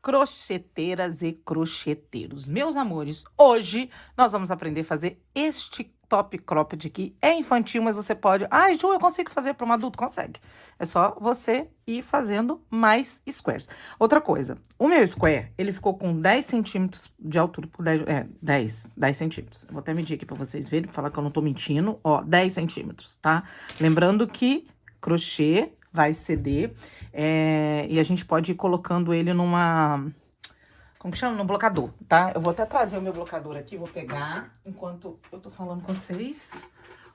crocheteiras e crocheteiros. Meus amores, hoje nós vamos aprender a fazer este top cropped aqui. É infantil, mas você pode... Ai, Ju, eu consigo fazer para um adulto? Consegue. É só você ir fazendo mais squares. Outra coisa, o meu square, ele ficou com 10 centímetros de altura por 10 centímetros. Eu vou até medir aqui para vocês verem, pra falar que eu não tô mentindo. Ó, 10 centímetros, tá? Lembrando que crochê vai ceder, e a gente pode ir colocando ele numa... Como que chama? No blocador, tá? Eu vou até trazer o meu blocador aqui, vou pegar enquanto eu tô falando com vocês.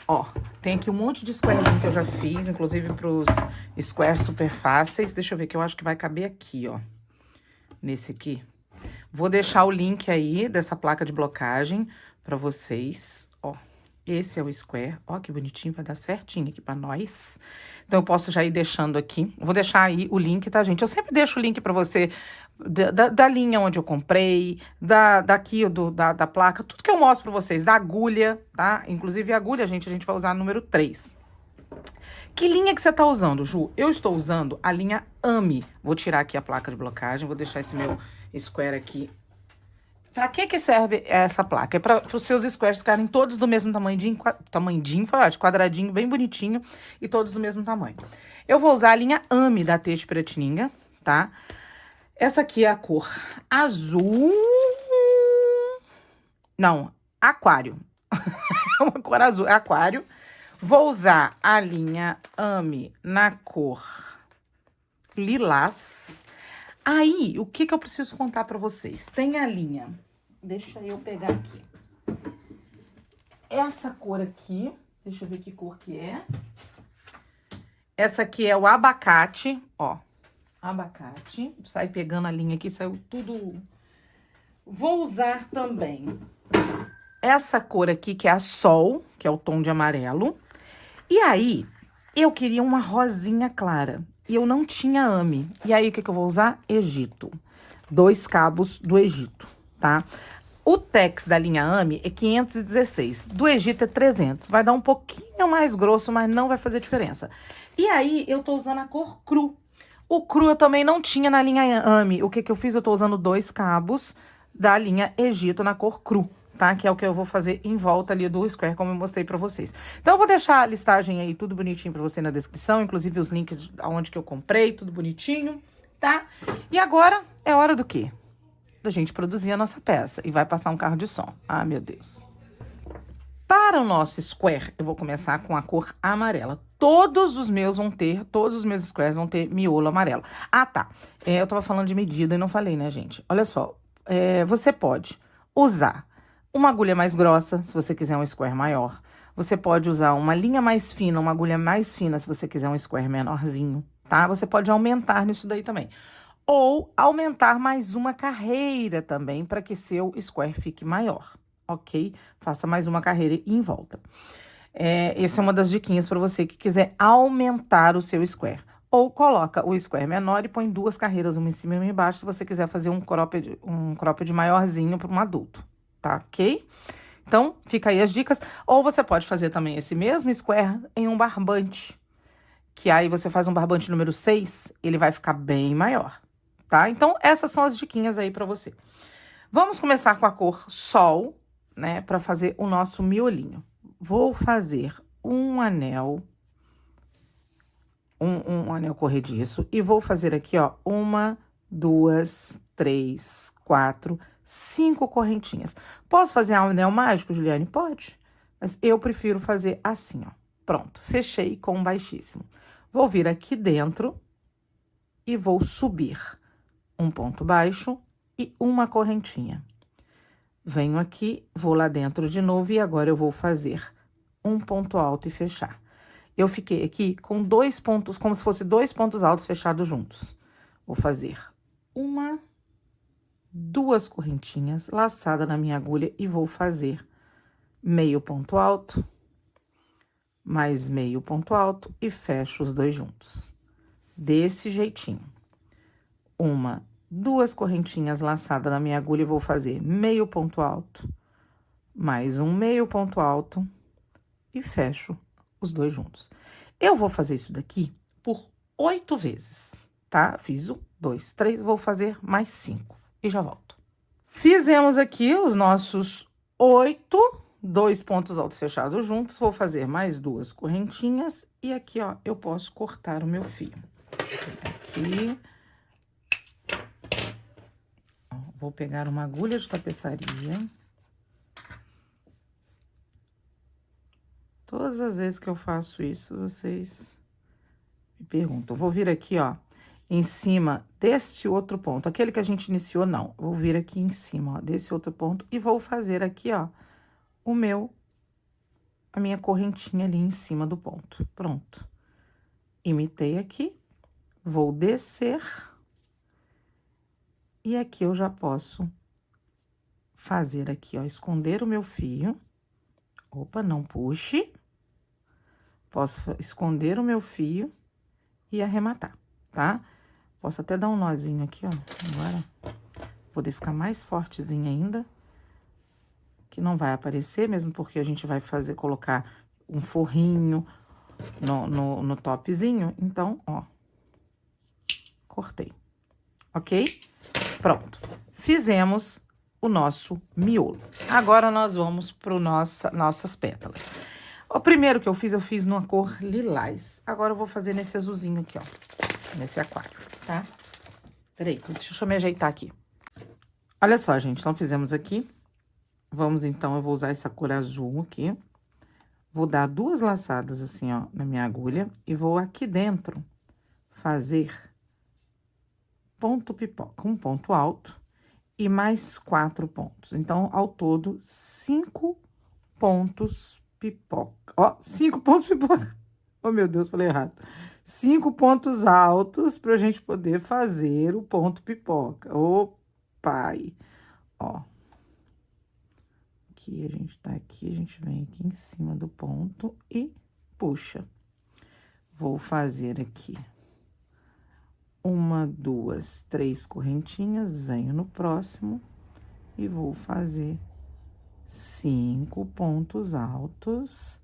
Ó, tem aqui um monte de squarezinho que eu já fiz, inclusive pros squares super fáceis. Deixa eu ver, que eu acho que vai caber aqui, ó. Nesse aqui. Vou deixar o link aí dessa placa de blocagem pra vocês, ó. Esse é o square, ó que bonitinho, vai dar certinho aqui pra nós. Então, eu posso já ir deixando aqui. Vou deixar aí o link, tá, gente? Eu sempre deixo o link pra você da linha onde eu comprei, da placa, tudo que eu mostro pra vocês, da agulha, tá? Inclusive, a agulha, gente, a gente vai usar a número 3. Que linha que você tá usando, Ju? Eu estou usando a linha AMI. Vou tirar aqui a placa de blocagem, vou deixar esse meu square aqui. Pra que serve essa placa? É para os seus squares ficarem todos do mesmo tamanho, quadradinho, bem bonitinho, e todos do mesmo tamanho. Eu vou usar a linha AMI da Teixe Piratininga, tá? Essa aqui é a cor azul... Não, aquário. É uma cor azul, é aquário. Vou usar a linha AMI na cor lilás. Aí, o que eu preciso contar pra vocês? Tem a linha... Deixa eu pegar aqui. Essa cor aqui, deixa eu ver que cor que é. Essa aqui é o abacate, ó. Abacate. Sai pegando a linha aqui, saiu tudo. Vou usar também essa cor aqui, que é a sol, que é o tom de amarelo. E aí, eu queria uma rosinha clara. E eu não tinha AMI. E aí, o que eu vou usar? Egito. 2 cabos do Egito, tá? O tex da linha AMI é 516, do Egito é 300. Vai dar um pouquinho mais grosso, mas não vai fazer diferença. E aí, eu tô usando a cor cru. O cru eu também não tinha na linha AMI. O que eu fiz? Eu tô usando 2 cabos da linha Egito na cor cru, tá? Que é o que eu vou fazer em volta ali do square, como eu mostrei pra vocês. Então, eu vou deixar a listagem aí, tudo bonitinho pra você na descrição, inclusive os links aonde que eu comprei, tudo bonitinho, tá? E agora, é hora do quê? Da gente produzir a nossa peça. E vai passar um carro de som. Ah, meu Deus. Para o nosso square, eu vou começar com a cor amarela. Todos os meus squares vão ter miolo amarelo. Ah, tá. Eu tava falando de medida e não falei, né, gente? Olha só, você pode usar uma agulha mais grossa, se você quiser um square maior. Você pode usar uma linha mais fina, uma agulha mais fina, se você quiser um square menorzinho, tá? Você pode aumentar nisso daí também. Ou aumentar mais uma carreira também, para que seu square fique maior, ok? Faça mais uma carreira em volta. Essa é uma das diquinhas para você que quiser aumentar o seu square. Ou coloca o square menor e põe 2 carreiras, uma em cima e uma embaixo, se você quiser fazer um cropped maiorzinho para um adulto, tá ok? Então, fica aí as dicas. Ou você pode fazer também esse mesmo square em um barbante, que aí você faz um barbante número 6, ele vai ficar bem maior. Tá? Então, essas são as diquinhas aí pra você. Vamos começar com a cor sol, né? Pra fazer o nosso miolinho. Vou fazer um anel, um anel corrediço. E vou fazer aqui, ó, 1, 2, 3, 4, 5 correntinhas. Posso fazer um anel mágico, Juliane? Pode. Mas eu prefiro fazer assim, ó. Pronto, fechei com um baixíssimo. Vou vir aqui dentro e vou subir um ponto baixo e uma correntinha. Venho aqui, vou lá dentro de novo e agora eu vou fazer um ponto alto e fechar. Eu fiquei aqui com 2 pontos, como se fosse 2 pontos altos fechados juntos. Vou fazer 1, 2 correntinhas, laçada na minha agulha e vou fazer meio ponto alto, mais meio ponto alto e fecho os 2 juntos. Desse jeitinho. 1, 2 correntinhas laçadas na minha agulha e vou fazer meio ponto alto, mais um meio ponto alto e fecho os 2 juntos. Eu vou fazer isso daqui por 8 vezes, tá? Fiz 2, 3, vou fazer mais 5 e já volto. Fizemos aqui os nossos 8, 2 pontos altos fechados juntos, vou fazer mais 2 correntinhas e aqui, ó, eu posso cortar o meu fio. Aqui. Ó, vou pegar uma agulha de tapeçaria. Todas as vezes que eu faço isso, vocês me perguntam. Vou vir aqui, ó, em cima deste outro ponto. Aquele que a gente iniciou, não. Vou vir aqui em cima, ó, desse outro ponto e vou fazer aqui, ó, a minha correntinha ali em cima do ponto. Pronto. Imitei aqui, vou descer. E aqui eu já posso fazer aqui, ó, esconder o meu fio. Opa, não puxe. Posso esconder o meu fio e arrematar, tá? Posso até dar um nozinho aqui, ó, agora, poder ficar mais fortezinho ainda. Que não vai aparecer, mesmo porque a gente vai colocar um forrinho no topzinho. Então, ó, cortei, ok? Pronto, fizemos o nosso miolo. Agora, nós vamos para nossas pétalas. O primeiro que eu fiz numa cor lilás. Agora, eu vou fazer nesse azulzinho aqui, ó, nesse aquário, tá? Peraí, deixa eu me ajeitar aqui. Olha só, gente, então fizemos aqui. Vamos, então, eu vou usar essa cor azul aqui. Vou dar 2 laçadas assim, ó, na minha agulha. E vou aqui dentro fazer ponto pipoca, um ponto alto e mais 4 pontos. Então, ao todo, 5 pontos pipoca. Ó, 5 pontos pipoca. Oh, meu Deus, falei errado. 5 pontos altos pra gente poder fazer o ponto pipoca. Ô, pai. Ó. Aqui, a gente tá aqui, a gente vem aqui em cima do ponto e puxa. Vou fazer aqui 1, 2, 3 correntinhas, venho no próximo e vou fazer 5 pontos altos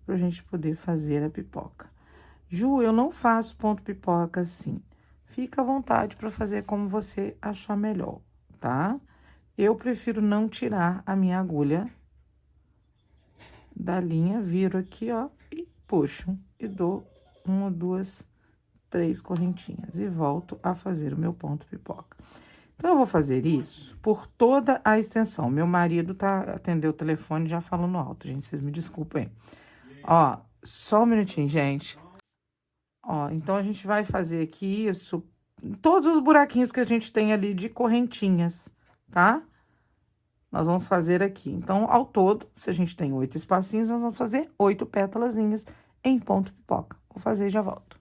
pra gente poder fazer a pipoca. Ju, eu não faço ponto pipoca assim. Fica à vontade pra fazer como você achar melhor, tá? Eu prefiro não tirar a minha agulha da linha, viro aqui, ó, e puxo. E dou 1, 2, 3 correntinhas. E volto a fazer o meu ponto pipoca. Então, eu vou fazer isso por toda a extensão. Meu marido atendeu o telefone já falando alto, gente, vocês me desculpem. Ó, só um minutinho, gente. Ó, então, a gente vai fazer aqui isso, todos os buraquinhos que a gente tem ali de correntinhas, tá? Nós vamos fazer aqui. Então, ao todo, se a gente tem 8 espacinhos, nós vamos fazer 8 pétalazinhas em ponto pipoca. Vou fazer e já volto.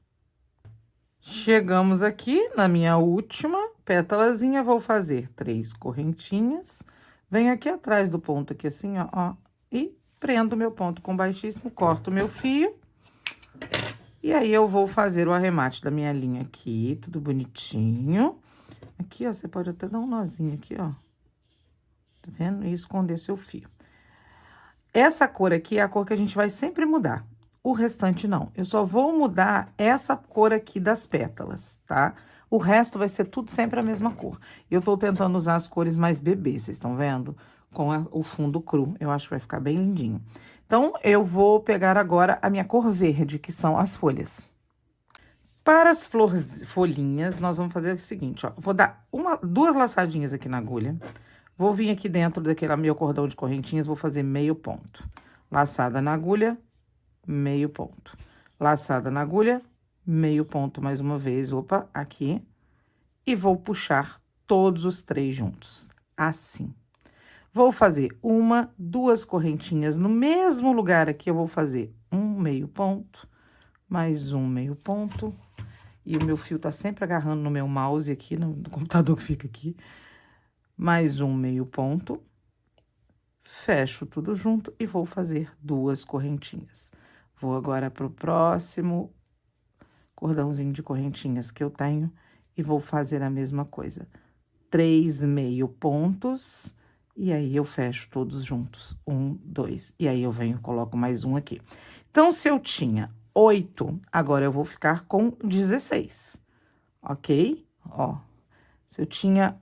Chegamos aqui na minha última pétalazinha, vou fazer 3 correntinhas. Venho aqui atrás do ponto aqui assim, ó, e prendo meu ponto com baixíssimo, corto meu fio. E aí, eu vou fazer o arremate da minha linha aqui, tudo bonitinho. Aqui, ó, você pode até dar um nozinho aqui, ó. Tá vendo? E esconder seu fio. Essa cor aqui é a cor que a gente vai sempre mudar. O restante não. Eu só vou mudar essa cor aqui das pétalas, tá? O resto vai ser tudo sempre a mesma cor. Eu tô tentando usar as cores mais bebês, vocês estão vendo? Com o fundo cru. Eu acho que vai ficar bem lindinho. Então, eu vou pegar agora a minha cor verde, que são as folhas. Para as folhinhas, nós vamos fazer o seguinte, ó. Vou dar 2 laçadinhas aqui na agulha. Vou vir aqui dentro daquele meu cordão de correntinhas, vou fazer meio ponto. Laçada na agulha, meio ponto. Laçada na agulha, meio ponto mais uma vez, opa, aqui. E vou puxar todos os 3 juntos, assim. Vou fazer 1, 2 correntinhas no mesmo lugar aqui, eu vou fazer um meio ponto, mais um meio ponto. E o meu fio tá sempre agarrando no meu mouse aqui, no computador que fica aqui. Mais um meio ponto. Fecho tudo junto e vou fazer 2 correntinhas. Vou agora pro próximo cordãozinho de correntinhas que eu tenho e vou fazer a mesma coisa. 3 meio pontos e aí eu fecho todos juntos. 1, 2. E aí eu venho e coloco mais um aqui. Então, se eu tinha 8, agora eu vou ficar com 16, ok? ó. Se eu tinha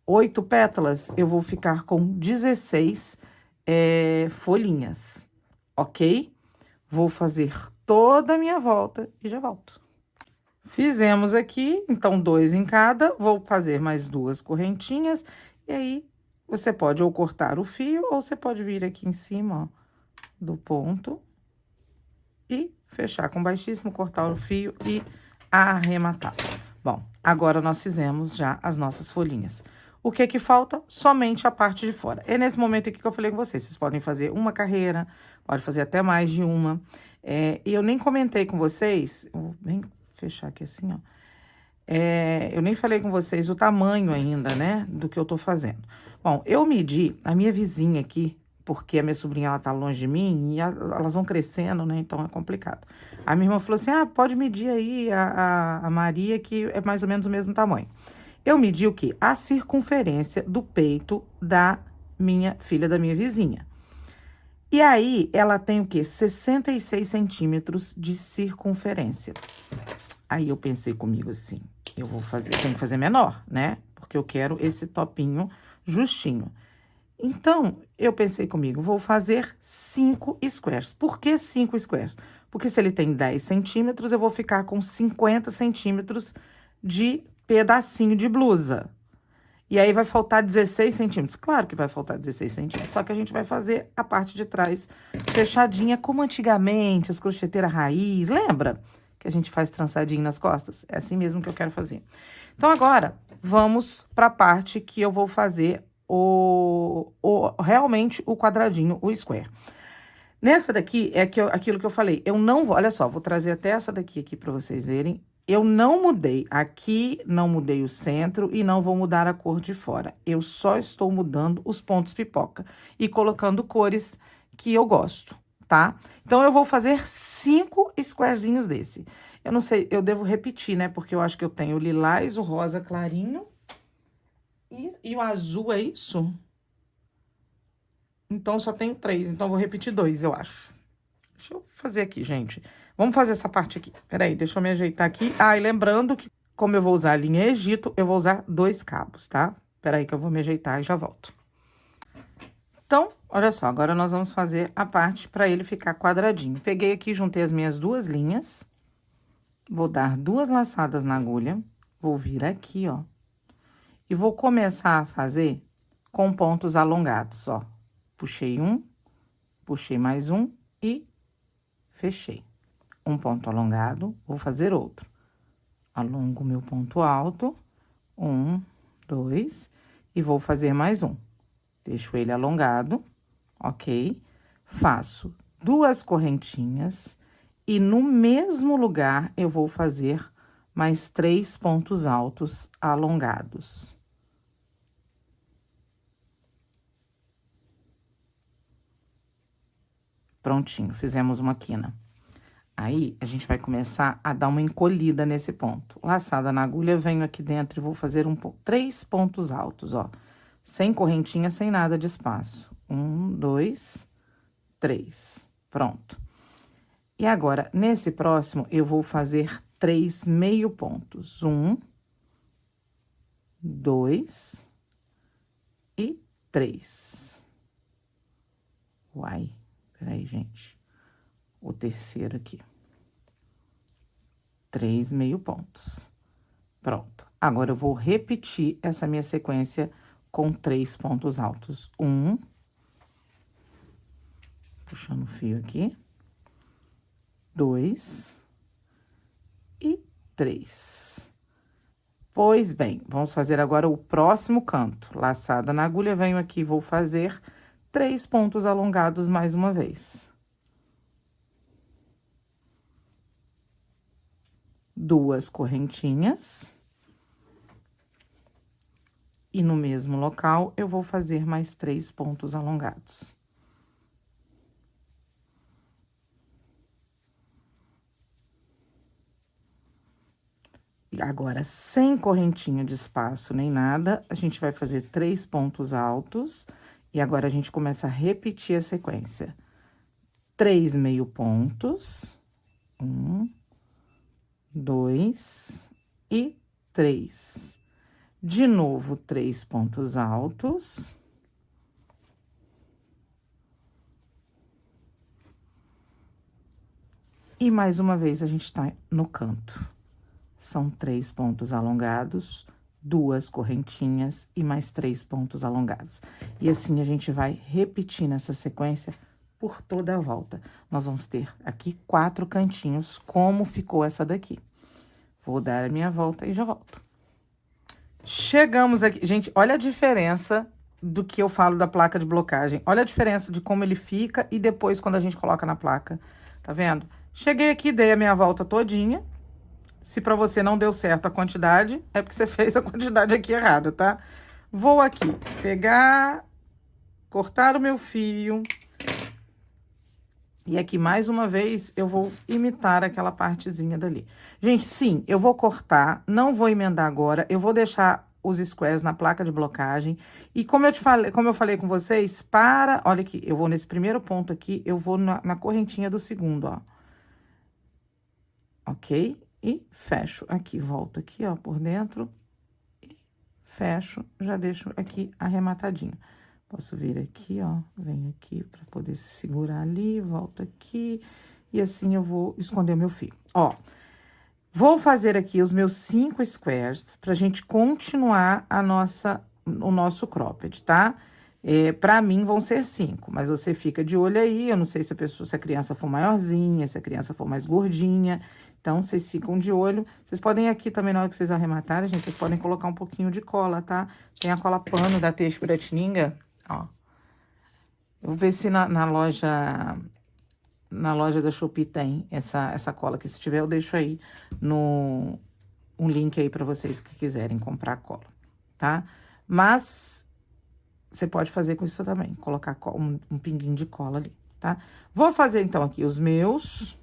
8 pétalas, eu vou ficar com 16 folhinhas, ok? Vou fazer toda a minha volta e já volto. Fizemos aqui, então, 2 em cada. Vou fazer mais 2 correntinhas. E aí, você pode ou cortar o fio, ou você pode vir aqui em cima, ó, do ponto. E fechar com baixíssimo, cortar o fio e arrematar. Bom, agora nós fizemos já as nossas folhinhas. O que que falta? Somente a parte de fora. É nesse momento aqui que eu falei com vocês. Vocês podem fazer uma carreira, pode fazer até mais de uma. E eu nem comentei com vocês, vou bem fechar aqui assim, ó. Eu nem falei com vocês o tamanho ainda, né, do que eu tô fazendo. Bom, eu medi a minha vizinha aqui, porque a minha sobrinha, ela tá longe de mim, e elas vão crescendo, né, então é complicado. A minha irmã falou assim, pode medir aí a Maria, que é mais ou menos o mesmo tamanho. Eu medi o quê? A circunferência do peito da minha filha, da minha vizinha. E aí, ela tem o quê? 66 centímetros de circunferência. Aí, eu pensei comigo assim, eu vou fazer, tenho que fazer menor, né? Porque eu quero esse topinho justinho. Então, eu pensei comigo, vou fazer 5 squares. Por que 5 squares? Porque se ele tem 10 centímetros, eu vou ficar com 50 centímetros de pedacinho de blusa. E aí, vai faltar 16 centímetros. Claro que vai faltar 16 centímetros, só que a gente vai fazer a parte de trás fechadinha, como antigamente, as crocheteiras raiz, lembra? Que a gente faz trançadinho nas costas. É assim mesmo que eu quero fazer. Então, agora, vamos para a parte que eu vou fazer realmente o quadradinho, o square. Nessa daqui, aquilo que eu falei, eu não vou... Olha só, vou trazer até essa daqui aqui para vocês verem. Eu não mudei aqui, não mudei o centro e não vou mudar a cor de fora. Eu só estou mudando os pontos pipoca e colocando cores que eu gosto, tá? Então, eu vou fazer 5 squarezinhos desse. Eu não sei, eu devo repetir, né? Porque eu acho que eu tenho o lilás, o rosa clarinho e o azul, é isso? Então, só tenho 3, então vou repetir 2, eu acho. Deixa eu fazer aqui, gente. Vamos fazer essa parte aqui. Peraí, deixa eu me ajeitar aqui. E lembrando que, como eu vou usar a linha Egito, eu vou usar 2 cabos, tá? Peraí que eu vou me ajeitar e já volto. Então, olha só, agora nós vamos fazer a parte para ele ficar quadradinho. Peguei aqui, juntei as minhas 2 linhas. Vou dar 2 laçadas na agulha. Vou vir aqui, ó. E vou começar a fazer com pontos alongados, ó. Puxei um, puxei mais um e fechei. Um ponto alongado, vou fazer outro. Alongo o meu ponto alto, 1, 2, e vou fazer mais um. Deixo ele alongado, ok? Faço 2 correntinhas e no mesmo lugar eu vou fazer mais 3 pontos altos alongados. Prontinho, fizemos uma quina. Aí, a gente vai começar a dar uma encolhida nesse ponto. Laçada na agulha, venho aqui dentro e vou fazer 3 pontos altos, ó. Sem correntinha, sem nada de espaço. 1, 2, 3. Pronto. E agora, nesse próximo, eu vou fazer 3 meio pontos. 1, 2 e 3. Uai, peraí, gente. O terceiro aqui. 3 meio pontos. Pronto. Agora, eu vou repetir essa minha sequência com 3 pontos altos. 1. Puxando o fio aqui. 2. E 3. Pois bem, vamos fazer agora o próximo canto. Laçada na agulha, venho aqui e vou fazer 3 pontos alongados mais uma vez. 2 correntinhas. E no mesmo local, eu vou fazer mais 3 pontos alongados. E agora, sem correntinha de espaço nem nada, a gente vai fazer 3 pontos altos. E agora, a gente começa a repetir a sequência. 3 meio pontos. 1, 2 e 3. De novo, 3 pontos altos. E mais uma vez, a gente tá no canto. São 3 pontos alongados, 2 correntinhas e mais 3 pontos alongados. E assim, a gente vai repetir nessa sequência por toda a volta. Nós vamos ter aqui 4 cantinhos, como ficou essa daqui. Vou dar a minha volta e já volto. Chegamos aqui. Gente, olha a diferença do que eu falo da placa de blocagem. Olha a diferença de como ele fica e depois quando a gente coloca na placa. Tá vendo? Cheguei aqui, dei a minha volta todinha. Se pra você não deu certo a quantidade, é porque você fez a quantidade aqui errada, tá? Vou aqui pegar, cortar o meu fio. E aqui, mais uma vez, eu vou imitar aquela partezinha dali. Gente, sim, eu vou cortar, não vou emendar agora, eu vou deixar os squares na placa de blocagem. E como eu falei com vocês, olha aqui, eu vou nesse primeiro ponto aqui, eu vou na correntinha do segundo, ó. Ok? E fecho aqui, volto aqui, ó, por dentro. E fecho, já deixo aqui arrematadinho. Posso vir aqui, ó, venho aqui pra poder se segurar ali, volto aqui. E assim eu vou esconder o meu fio. Ó, vou fazer aqui os meus 5 squares pra gente continuar o nosso cropped, tá? Pra mim vão ser 5, mas você fica de olho aí, eu não sei se a criança for maiorzinha, se a criança for mais gordinha, então vocês ficam de olho. Vocês podem aqui também, na hora que vocês arrematarem, gente, vocês podem colocar um pouquinho de cola, tá? Tem a cola pano da Teixe Piratininga, ó. Eu vou ver se na loja da Shopee tem essa cola, que se tiver eu deixo aí um link aí pra vocês que quiserem comprar cola, tá? Mas você pode fazer com isso também, colocar um pinguinho de cola ali, tá? Vou fazer, então, aqui os meus,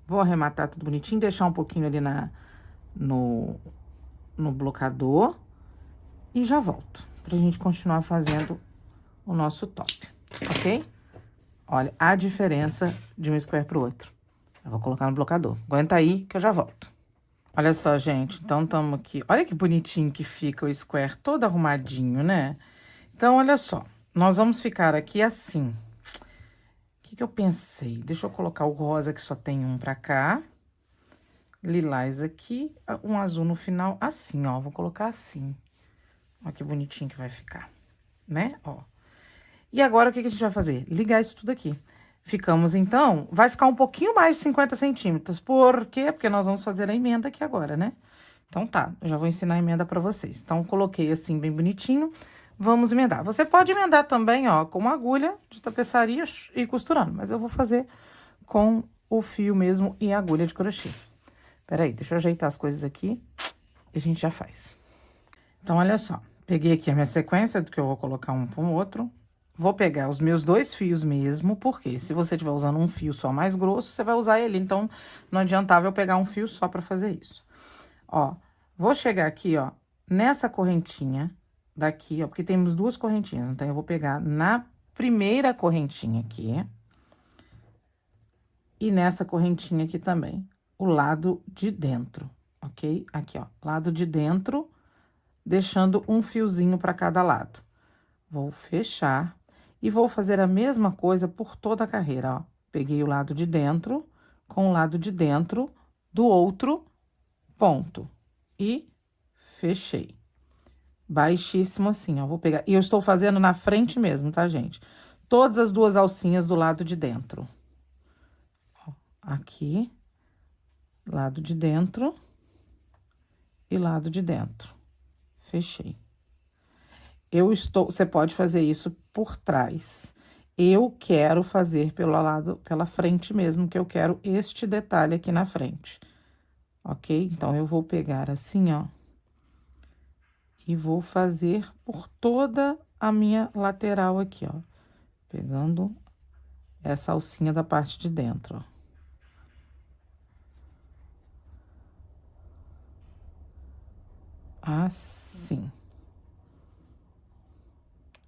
vou arrematar tudo bonitinho, deixar um pouquinho ali no blocador e já volto, pra gente continuar fazendo o nosso top, ok? Olha a diferença de um square pro outro. Eu vou colocar no blocador. Aguenta aí que eu já volto. Olha só, gente, então estamos aqui. Olha que bonitinho que fica o square todo arrumadinho, né? Então, olha só, nós vamos ficar aqui assim. O que eu pensei? Deixa eu colocar o rosa, que só tem um pra cá. Lilás aqui, um azul no final, assim, ó. Vou colocar assim. Olha que bonitinho que vai ficar, né? Ó. E agora, o que a gente vai fazer? Ligar isso tudo aqui. Ficamos, então, vai ficar um pouquinho mais de 50 centímetros. Por quê? Porque nós vamos fazer a emenda aqui agora, né? Então, tá, eu já vou ensinar a emenda pra vocês. Então, coloquei assim, bem bonitinho. Vamos emendar. Você pode emendar também, ó, com uma agulha de tapeçaria e costurando. Mas eu vou fazer com o fio mesmo e a agulha de crochê. Peraí, deixa eu ajeitar as coisas aqui e a gente já faz. Então, olha só. Peguei aqui a minha sequência do que eu vou colocar um com o outro. Vou pegar os meus 2 fios mesmo, porque se você estiver usando um fio só mais grosso, você vai usar ele. Então, não adiantava eu pegar um fio só pra fazer isso. Ó, vou chegar aqui, ó, nessa correntinha daqui, ó, porque temos 2 correntinhas. Então, eu vou pegar na primeira correntinha aqui. E nessa correntinha aqui também, o lado de dentro, ok? Aqui, ó, lado de dentro, deixando um fiozinho para cada lado. Vou fechar e vou fazer a mesma coisa por toda a carreira, ó. Peguei o lado de dentro com o lado de dentro do outro ponto e fechei. Baixíssimo assim, ó, vou pegar. E eu estou fazendo na frente mesmo, tá, gente? Todas as 2 alcinhas do lado de dentro. Ó, aqui, lado de dentro e lado de dentro. Fechei. Você pode fazer isso por trás. Eu quero fazer pela frente mesmo, que eu quero este detalhe aqui na frente. Ok? Então, eu vou pegar assim, ó. E vou fazer por toda a minha lateral aqui, ó. Pegando essa alcinha da parte de dentro, ó. Assim.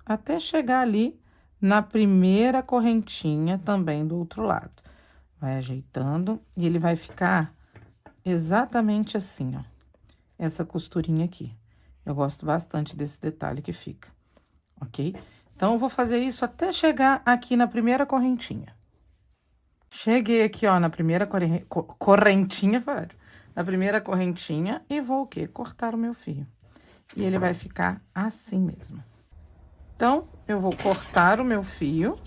Até chegar ali na primeira correntinha também do outro lado. Vai ajeitando e ele vai ficar exatamente assim, ó. essa costurinha aqui. Eu gosto bastante desse detalhe que fica, ok? Então, eu vou fazer isso até chegar aqui na primeira correntinha. Cheguei aqui, ó, na primeira correntinha, velho. Na primeira correntinha e vou o quê? Cortar o meu fio. E ele vai ficar assim mesmo. Então, eu vou cortar o meu fio.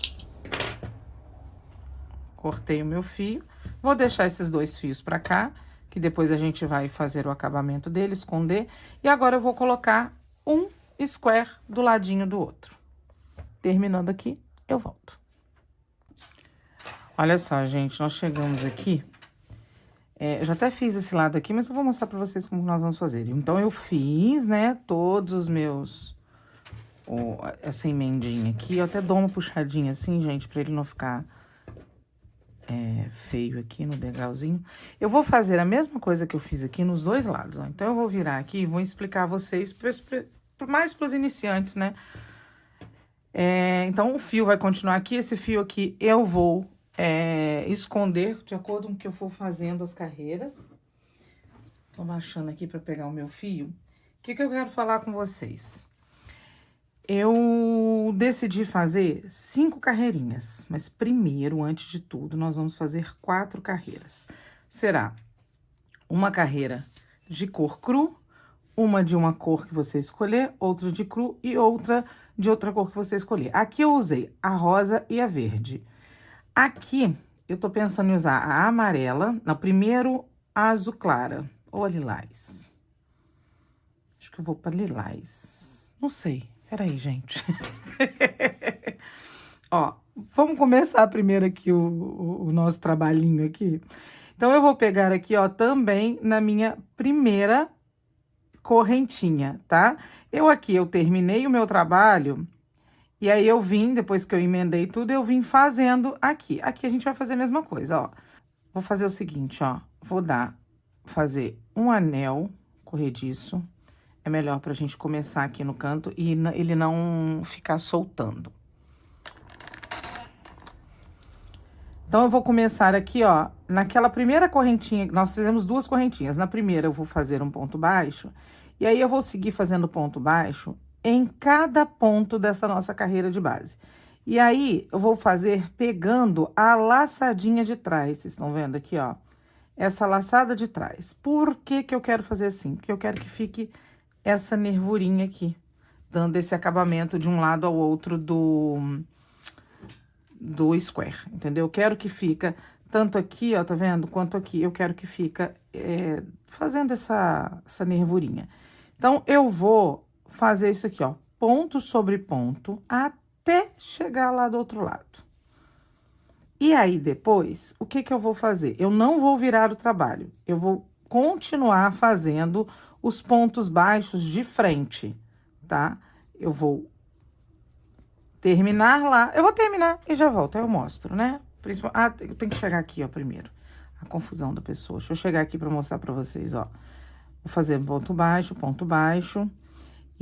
Cortei o meu fio. Vou deixar esses 2 fios pra cá, que depois a gente vai fazer o acabamento dele, esconder. E agora eu vou colocar um square do ladinho do outro. Terminando aqui, eu volto. Olha só, gente, nós chegamos aqui. Eu já até fiz esse lado aqui, mas eu vou mostrar pra vocês como nós vamos fazer. Então, eu fiz, né, todos os meus... essa emendinha aqui. Eu até dou uma puxadinha assim, gente, pra ele não ficar feio aqui no degrauzinho. Eu vou fazer a mesma coisa que eu fiz aqui nos 2 lados, ó. Então, eu vou virar aqui e vou explicar a vocês, mais pros iniciantes, né? Então, o fio vai continuar aqui. Esse fio aqui eu vou... esconder de acordo com o que eu for fazendo as carreiras. Tô baixando aqui para pegar o meu fio. O que eu quero falar com vocês? Eu decidi fazer 5 carreirinhas, mas primeiro, antes de tudo, nós vamos fazer 4 carreiras. Será uma carreira de cor cru, uma de uma cor que você escolher, outra de cru e outra de outra cor que você escolher. Aqui eu usei a rosa e a verde. Aqui, eu tô pensando em usar a amarela, no primeiro a azul clara, ou a lilás. Acho que eu vou pra lilás. Não sei, peraí, gente. Ó, vamos começar primeiro aqui o nosso trabalhinho aqui. Então, eu vou pegar aqui, ó, também na minha primeira correntinha, tá? Eu terminei o meu trabalho... E aí, eu vim, depois que eu emendei tudo, eu vim fazendo aqui. Aqui, a gente vai fazer a mesma coisa, ó. Vou fazer o seguinte, ó. Vou fazer um anel corrediço. É melhor pra gente começar aqui no canto e ele não ficar soltando. Então, eu vou começar aqui, ó, naquela primeira correntinha. Nós fizemos 2 correntinhas. Na primeira, eu vou fazer um ponto baixo. E aí, eu vou seguir fazendo ponto baixo em cada ponto dessa nossa carreira de base. E aí, eu vou fazer pegando a laçadinha de trás. Vocês estão vendo aqui, ó? Essa laçada de trás. Por que que eu quero fazer assim? Porque eu quero que fique essa nervurinha aqui, dando esse acabamento de um lado ao outro do square, entendeu? Eu quero que fica tanto aqui, ó, tá vendo? Quanto aqui. Eu quero que fica fazendo essa nervurinha. Então, eu vou... fazer isso aqui, ó, ponto sobre ponto, até chegar lá do outro lado. E aí, depois, o que que eu vou fazer? Eu não vou virar o trabalho, eu vou continuar fazendo os pontos baixos de frente, tá? Eu vou terminar lá, eu vou terminar e já volto, aí eu mostro, né? Eu tenho que chegar aqui, ó, primeiro, a confusão da pessoa. Deixa eu chegar aqui pra mostrar pra vocês, ó. Vou fazer ponto baixo, ponto baixo.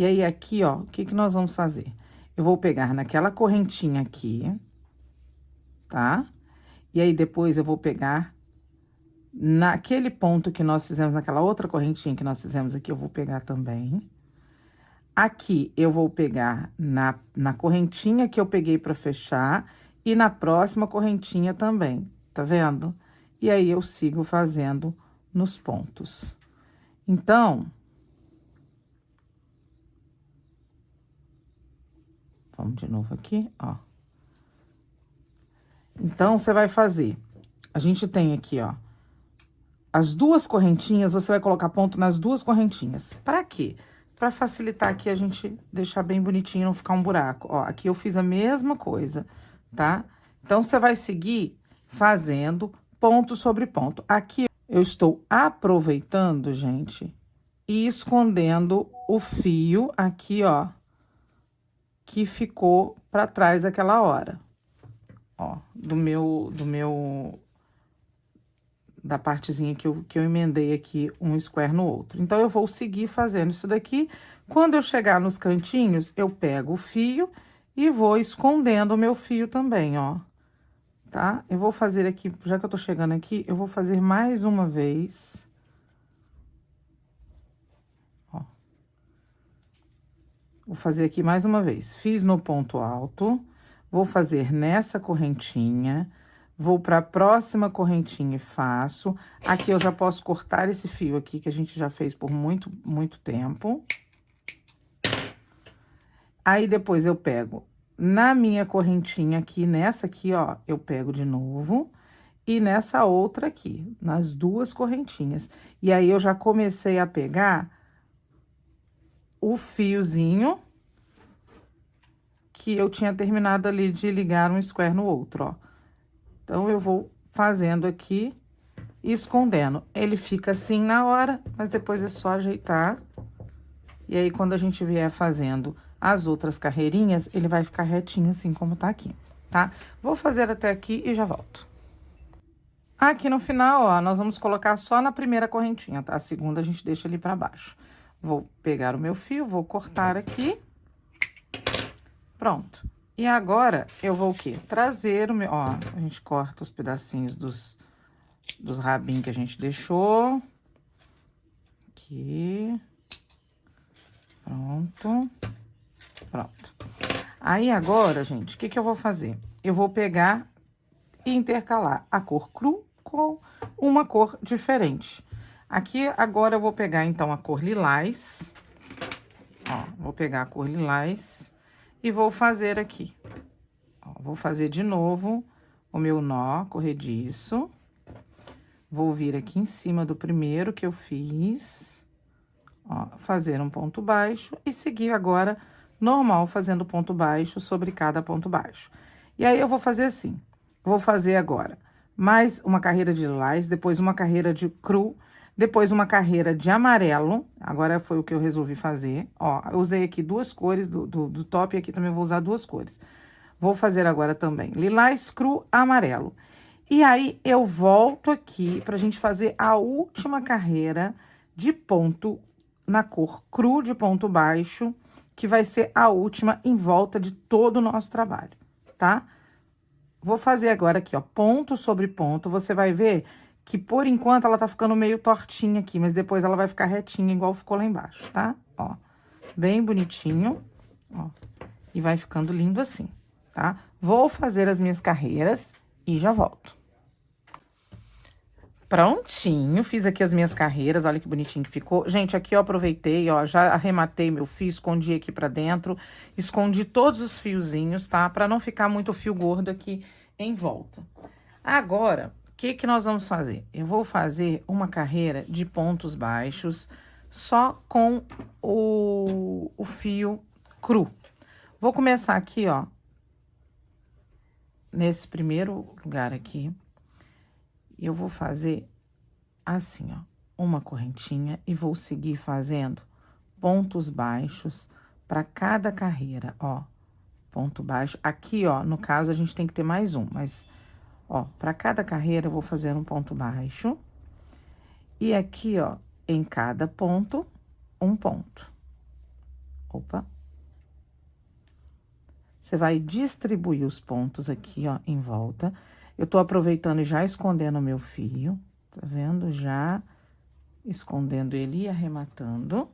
E aí, aqui, ó, o que que nós vamos fazer? Eu vou pegar naquela correntinha aqui, tá? E aí, depois, eu vou pegar naquele ponto que nós fizemos, naquela outra correntinha que nós fizemos aqui, eu vou pegar também. Aqui, eu vou pegar na correntinha que eu peguei pra fechar e na próxima correntinha também, tá vendo? E aí, eu sigo fazendo nos pontos. Então... vamos de novo aqui, ó. Então, você vai fazer... a gente tem aqui, ó, as 2 correntinhas, você vai colocar ponto nas 2 correntinhas. Pra quê? Pra facilitar aqui a gente deixar bem bonitinho, não ficar um buraco. Ó, aqui eu fiz a mesma coisa, tá? Então, você vai seguir fazendo ponto sobre ponto. Aqui eu estou aproveitando, gente, e escondendo o fio aqui, ó, que ficou pra trás aquela hora, ó, da partezinha que eu emendei aqui um square no outro. Então, eu vou seguir fazendo isso daqui. Quando eu chegar nos cantinhos, eu pego o fio e vou escondendo o meu fio também, ó, tá? Eu vou fazer aqui, já que eu tô chegando aqui, eu vou fazer mais uma vez. Vou fazer aqui mais uma vez. Fiz no ponto alto, vou fazer nessa correntinha, vou para a próxima correntinha e faço. Aqui eu já posso cortar esse fio aqui, que a gente já fez por muito tempo. Aí, depois eu pego na minha correntinha aqui, nessa aqui, ó, eu pego de novo. E nessa outra aqui, nas duas correntinhas. E aí, eu já comecei a pegar o fiozinho que eu tinha terminado ali de ligar um square no outro, ó. Então, eu vou fazendo aqui e escondendo. Ele fica assim na hora, mas depois é só ajeitar. E aí, quando a gente vier fazendo as outras carreirinhas, ele vai ficar retinho assim como tá aqui, tá? Vou fazer até aqui e já volto. Aqui no final, ó, nós vamos colocar só na primeira correntinha, tá? A segunda a gente deixa ali pra baixo. Vou pegar o meu fio, vou cortar aqui. Pronto. E agora, eu vou o quê? Trazer o meu... Ó, a gente corta os pedacinhos dos rabinhos que a gente deixou. Aqui. Pronto. Pronto. Aí, agora, gente, o que que eu vou fazer? Eu vou pegar e intercalar a cor cru com uma cor diferente. Aqui, agora, eu vou pegar, então, a cor lilás. Ó, vou pegar a cor lilás e vou fazer aqui. Ó, vou fazer de novo o meu nó corrediço. Vou vir aqui em cima do primeiro que eu fiz. Ó, fazer um ponto baixo e seguir agora normal, fazendo ponto baixo sobre cada ponto baixo. E aí, eu vou fazer assim. Vou fazer agora mais uma carreira de lilás, depois uma carreira de cru, depois uma carreira de amarelo. Agora foi o que eu resolvi fazer. Ó, eu usei aqui duas cores do top e aqui também vou usar duas cores. Vou fazer agora também lilás, cru, amarelo. E aí, eu volto aqui pra gente fazer a última carreira de ponto na cor cru de ponto baixo, que vai ser a última em volta de todo o nosso trabalho, tá? Vou fazer agora aqui, ó, ponto sobre ponto. Você vai ver que, por enquanto, ela tá ficando meio tortinha aqui, mas depois ela vai ficar retinha, igual ficou lá embaixo, tá? Ó, bem bonitinho, ó, e vai ficando lindo assim, tá? Vou fazer as minhas carreiras e já volto. Prontinho, fiz aqui as minhas carreiras, olha que bonitinho que ficou. Gente, aqui eu aproveitei, ó, já arrematei meu fio, escondi aqui pra dentro, escondi todos os fiozinhos, tá? Pra não ficar muito fio gordo aqui em volta. Agora, o que que nós vamos fazer? Eu vou fazer uma carreira de pontos baixos só com o fio cru. Vou começar aqui, ó, nesse primeiro lugar aqui. Eu vou fazer assim, ó, uma correntinha e vou seguir fazendo pontos baixos para cada carreira, ó. Ponto baixo. Aqui, ó, no caso, a gente tem que ter mais um, mas, ó, para cada carreira eu vou fazer um ponto baixo. E aqui, ó, em cada ponto, um ponto. Opa. Você vai distribuir os pontos aqui, ó, em volta. Eu tô aproveitando e já escondendo o meu fio, tá vendo? Já escondendo ele e arrematando.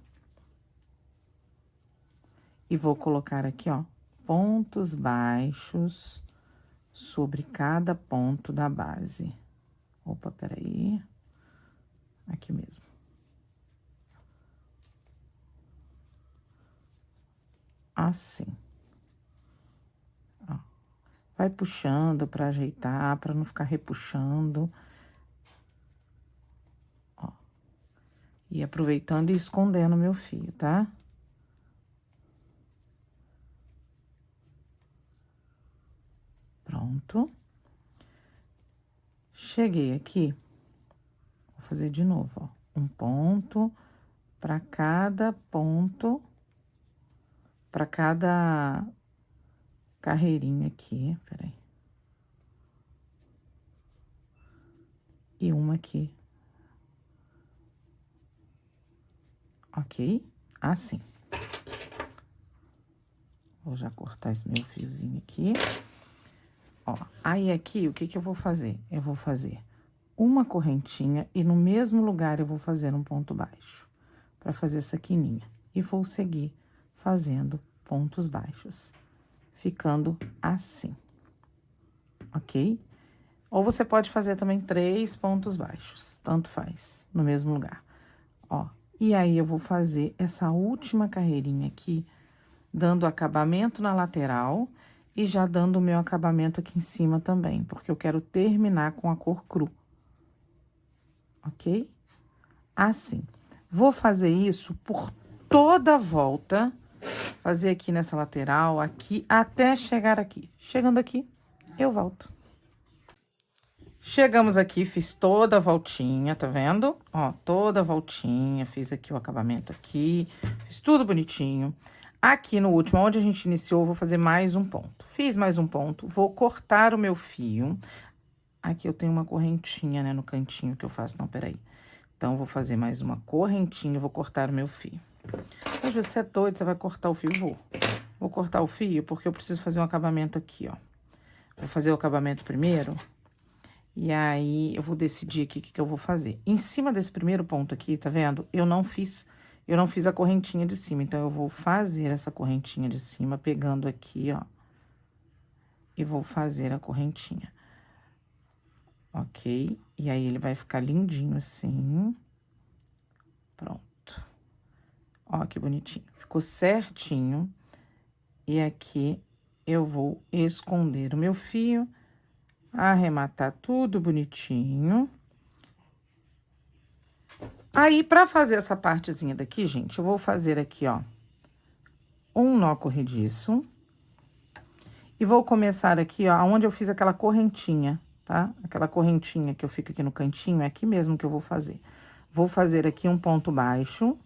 E vou colocar aqui, ó, pontos baixos sobre cada ponto da base. Opa, peraí. Aqui mesmo. Assim. Ó. Vai puxando pra ajeitar, pra não ficar repuxando. Ó. E aproveitando e escondendo meu fio, tá? Pronto. Cheguei aqui. Vou fazer de novo, ó. Um ponto pra cada ponto, pra cada carreirinha aqui, peraí. E uma aqui. Ok? Assim. Vou já cortar esse meu fiozinho aqui. Ó, aí aqui, o que que eu vou fazer? Eu vou fazer uma correntinha e no mesmo lugar eu vou fazer um ponto baixo. Pra fazer essa quininha. E vou seguir fazendo pontos baixos, ficando assim, ok? Ou você pode fazer também 3 pontos baixos, tanto faz, no mesmo lugar, ó. E aí, eu vou fazer essa última carreirinha aqui, dando acabamento na lateral e já dando o meu acabamento aqui em cima também, porque eu quero terminar com a cor cru, ok? Assim. Vou fazer isso por toda a volta, fazer aqui nessa lateral, aqui, até chegar aqui. Chegando aqui, eu volto. Chegamos aqui, fiz toda a voltinha, tá vendo? Ó, toda a voltinha, fiz aqui o acabamento aqui, fiz tudo bonitinho. Aqui no último, onde a gente iniciou, vou fazer mais um ponto. Fiz mais um ponto, vou cortar o meu fio. Aqui eu tenho uma correntinha, né, no cantinho que eu faço. Não, peraí. Então, vou fazer mais uma correntinha, vou cortar o meu fio. Mas você é doido, você vai cortar o fio? Vou cortar o fio porque eu preciso fazer um acabamento aqui, ó. Vou fazer o acabamento primeiro. E aí, eu vou decidir aqui o que eu vou fazer. Em cima desse primeiro ponto aqui, tá vendo? Eu não fiz a correntinha de cima. Então, eu vou fazer essa correntinha de cima, pegando aqui, ó. E vou fazer a correntinha. Ok? E aí, ele vai ficar lindinho assim. Pronto. Ó, que bonitinho. Ficou certinho. E aqui, eu vou esconder o meu fio. Arrematar tudo bonitinho. Aí, pra fazer essa partezinha daqui, gente, eu vou fazer aqui, ó, um nó corrediço. E vou começar aqui, ó, onde eu fiz aquela correntinha, tá? Aquela correntinha que eu fico aqui no cantinho, é aqui mesmo que eu vou fazer. Vou fazer aqui um ponto baixo,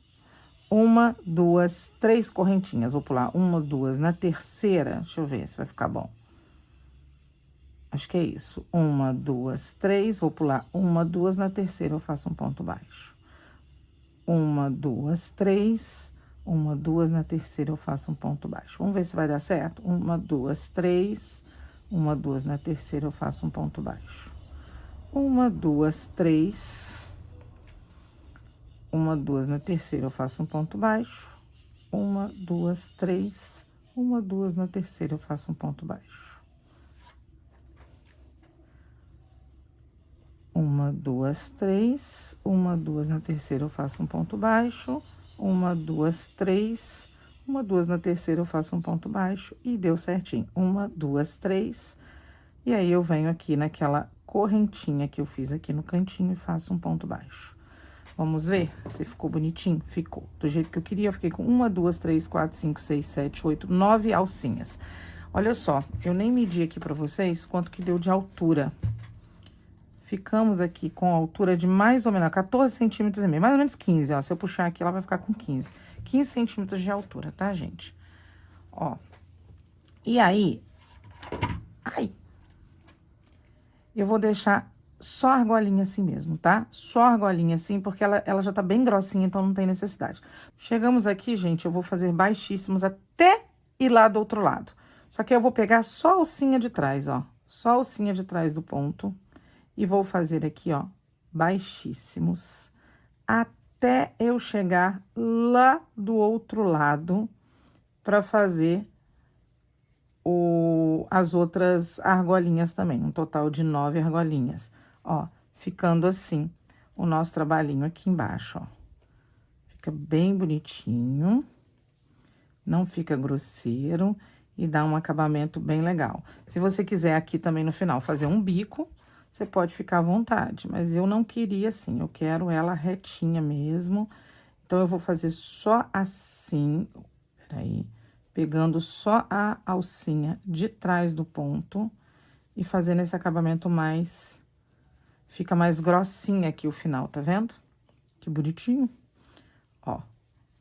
1, 2, 3 correntinhas. Vou pular 1, 2, na terceira, deixa eu ver se vai ficar bom. Acho que é isso. 1, 2, 3, vou pular 1, 2, na terceira eu faço um ponto baixo. 1, 2, 3, 1, 2, na terceira eu faço um ponto baixo. Vamos ver se vai dar certo? 1, 2, 3, 1, 2, na terceira eu faço um ponto baixo. 1, 2, 3, 1, 2, na terceira eu faço um ponto baixo. 1, 2, 3, 1, 2, na terceira eu faço um ponto baixo. 1, 2, 3, 1, 2, na terceira eu faço um ponto baixo, 1, 2, 3, 1, 2, na terceira eu faço um ponto baixo e deu certinho. 1, 2, 3, e aí eu venho aqui naquela correntinha que eu fiz aqui no cantinho e faço um ponto baixo. Vamos ver se ficou bonitinho? Ficou. Do jeito que eu queria, eu fiquei com 1, 2, 3, 4, 5, 6, 7, 8, 9 alcinhas. Olha só, eu nem medi aqui pra vocês quanto que deu de altura. Ficamos aqui com a altura de mais ou menos 14 centímetros e meio, mais ou menos 15, ó. Se eu puxar aqui, ela vai ficar com 15. 15 centímetros de altura, tá, gente? Ó. E aí... Ai! Eu vou deixar só a argolinha assim mesmo, tá? Só a argolinha assim, porque ela já tá bem grossinha, então não tem necessidade. Chegamos aqui, gente, eu vou fazer baixíssimos até ir lá do outro lado. Só que eu vou pegar só a alcinha de trás, ó. Só a alcinha de trás do ponto. E vou fazer aqui, ó, baixíssimos, até eu chegar lá do outro lado, pra fazer as outras argolinhas também, um total de 9 argolinhas. Ó, ficando assim, o nosso trabalhinho aqui embaixo, ó. Fica bem bonitinho, não fica grosseiro e dá um acabamento bem legal. Se você quiser aqui também no final fazer um bico, você pode ficar à vontade, mas eu não queria assim, eu quero ela retinha mesmo. Então, eu vou fazer só assim, peraí, pegando só a alcinha de trás do ponto e fazendo esse acabamento mais... Fica mais grossinha aqui o final, tá vendo? Que bonitinho. Ó,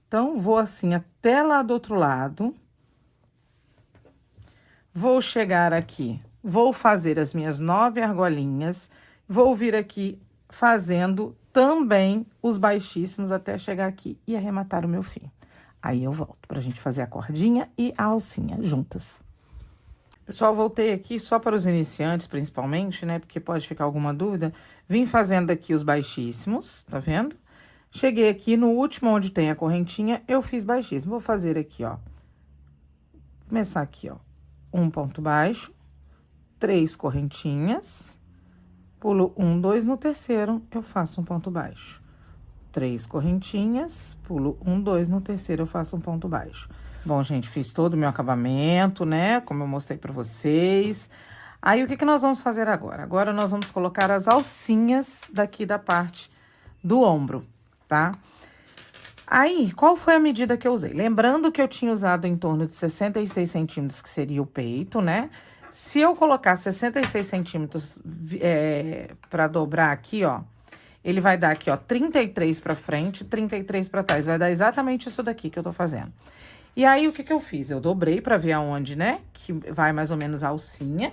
então, vou assim até lá do outro lado. Vou chegar aqui... Vou fazer as minhas 9 argolinhas, vou vir aqui fazendo também os baixíssimos até chegar aqui e arrematar o meu fio. Aí, eu volto pra gente fazer a cordinha e a alcinha juntas. Pessoal, voltei aqui só para os iniciantes, principalmente, né? Porque pode ficar alguma dúvida. Vim fazendo aqui os baixíssimos, tá vendo? Cheguei aqui no último, onde tem a correntinha, eu fiz baixíssimo. Vou fazer aqui, ó. Começar aqui, ó. Um ponto baixo, 3 correntinhas, pulo 1, 2, no terceiro, eu faço um ponto baixo. 3 correntinhas, pulo 1, 2, no terceiro, eu faço um ponto baixo. Bom, gente, fiz todo o meu acabamento, né? Como eu mostrei pra vocês. Aí, o que nós vamos fazer agora? Agora, nós vamos colocar as alcinhas daqui da parte do ombro, tá? Aí, qual foi a medida que eu usei? Lembrando que eu tinha usado em torno de 66 centímetros, que seria o peito, né? Se eu colocar 66 centímetros pra dobrar aqui, ó, ele vai dar aqui, ó, 33 pra frente, 33 pra trás. Vai dar exatamente isso daqui que eu tô fazendo. E aí, o que eu fiz? Eu dobrei pra ver aonde, né? Que vai mais ou menos a alcinha.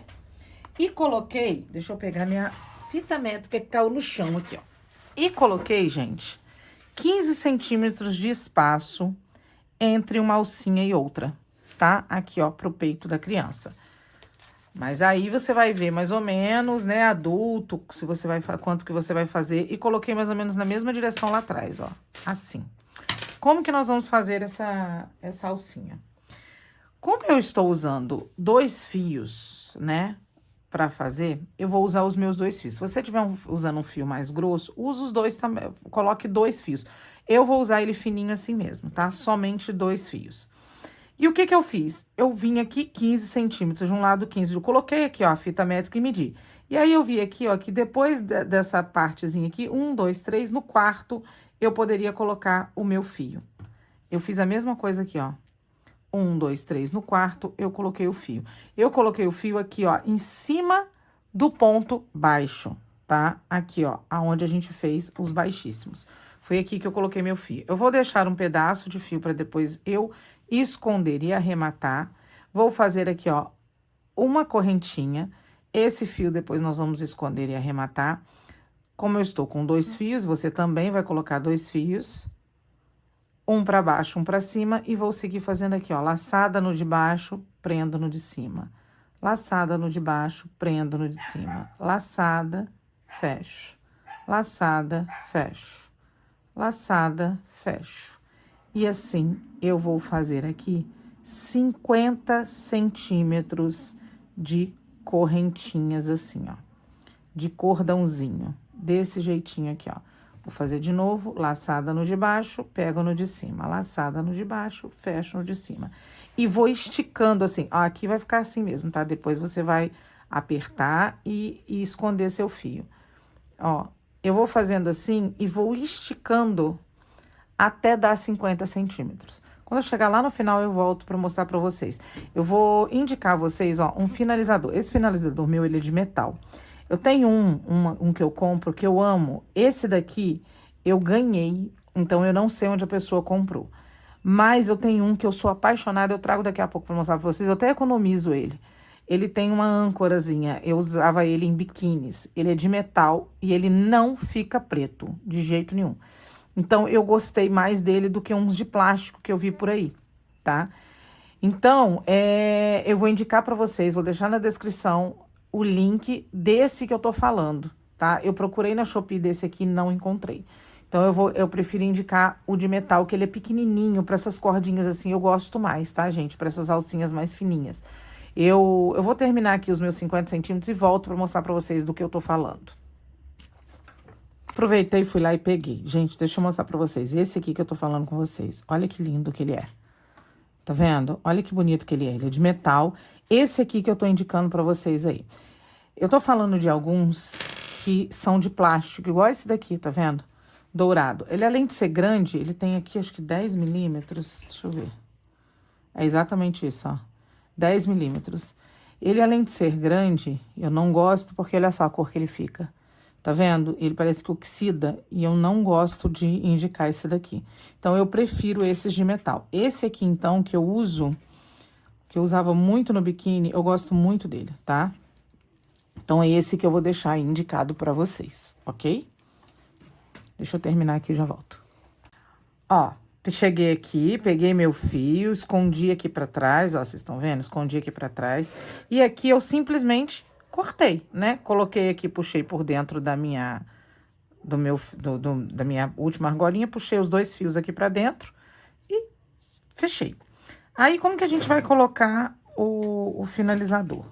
E coloquei, deixa eu pegar minha fita métrica que caiu no chão aqui, ó. E coloquei, gente, 15 centímetros de espaço entre uma alcinha e outra, tá? Aqui, ó, pro peito da criança. Mas aí você vai ver mais ou menos, né, adulto, se você vai, quanto que você vai fazer. E coloquei mais ou menos na mesma direção lá atrás, ó, assim. Como que nós vamos fazer essa alcinha? Como eu estou usando 2 fios, né, pra fazer, eu vou usar os meus 2 fios. Se você estiver usando um fio mais grosso, use os 2 também, coloque 2 fios. Eu vou usar ele fininho assim mesmo, tá? Somente 2 fios. E o que eu fiz? Eu vim aqui 15 centímetros, de um lado 15, eu coloquei aqui, ó, a fita métrica e medi. E aí, eu vi aqui, ó, que depois dessa partezinha aqui, 1, 2, 3, no quarto, eu poderia colocar o meu fio. Eu fiz a mesma coisa aqui, ó. 1, 2, 3, no quarto, eu coloquei o fio. Eu coloquei o fio aqui, ó, em cima do ponto baixo, tá? Aqui, ó, aonde a gente fez os baixíssimos. Foi aqui que eu coloquei meu fio. Eu vou deixar um pedaço de fio para depois eu esconder e arrematar. Vou fazer aqui, ó, uma correntinha. Esse fio depois nós vamos esconder e arrematar. Como eu estou com 2 fios, você também vai colocar 2 fios. Um para baixo, um para cima, e vou seguir fazendo aqui, ó, laçada no de baixo, prendo no de cima. Laçada no de baixo, prendo no de cima. Laçada, fecho. Laçada, fecho. Laçada, fecho. E assim, eu vou fazer aqui 50 centímetros de correntinhas assim, ó. De cordãozinho, desse jeitinho aqui, ó. Vou fazer de novo, laçada no de baixo, pego no de cima. Laçada no de baixo, fecho no de cima. E vou esticando assim, ó, aqui vai ficar assim mesmo, tá? Depois você vai apertar e esconder seu fio. Ó, eu vou fazendo assim e vou esticando até dar 50 centímetros. Quando eu chegar lá no final, eu volto para mostrar para vocês. Eu vou indicar a vocês, ó, um finalizador. Esse finalizador meu, ele é de metal. Eu tenho um que eu compro, que eu amo. Esse daqui, eu ganhei, então eu não sei onde a pessoa comprou. Mas eu tenho um que eu sou apaixonada, eu trago daqui a pouco para mostrar para vocês, eu até economizo ele. Ele tem uma âncorazinha, eu usava ele em biquínis. Ele é de metal e ele não fica preto, de jeito nenhum. Então, eu gostei mais dele do que uns de plástico que eu vi por aí, tá? Então, eu vou indicar para vocês, vou deixar na descrição o link desse que eu tô falando, tá? Eu procurei na Shopee desse aqui e não encontrei. Então, eu prefiro indicar o de metal, que ele é pequenininho, para essas cordinhas assim, eu gosto mais, tá, gente? Para essas alcinhas mais fininhas. Eu vou terminar aqui os meus 50 centímetros e volto para mostrar para vocês do que eu tô falando. Aproveitei, fui lá e peguei. Gente, deixa eu mostrar pra vocês. Esse aqui que eu tô falando com vocês. Olha que lindo que ele é. Tá vendo? Olha que bonito que ele é. Ele é de metal. Esse aqui que eu tô indicando pra vocês aí. Eu tô falando de alguns que são de plástico, igual esse daqui, tá vendo? Dourado. Ele, além de ser grande, ele tem aqui, acho que 10 milímetros. Deixa eu ver. É exatamente isso, ó. 10 milímetros. Ele, além de ser grande, eu não gosto porque olha só a cor que ele fica. Tá vendo? Ele parece que oxida e eu não gosto de indicar esse daqui. Então, eu prefiro esses de metal. Esse aqui, então, que eu uso, que eu usava muito no biquíni, eu gosto muito dele, tá? Então, é esse que eu vou deixar aí indicado pra vocês, ok? Deixa eu terminar aqui e já volto. Ó, cheguei aqui, peguei meu fio, escondi aqui pra trás, ó, vocês estão vendo? Escondi aqui pra trás. E aqui eu simplesmente cortei, né? Coloquei aqui, puxei por dentro da minha da minha última argolinha, puxei os 2 fios aqui pra dentro e fechei. Aí, como que a gente vai colocar o finalizador?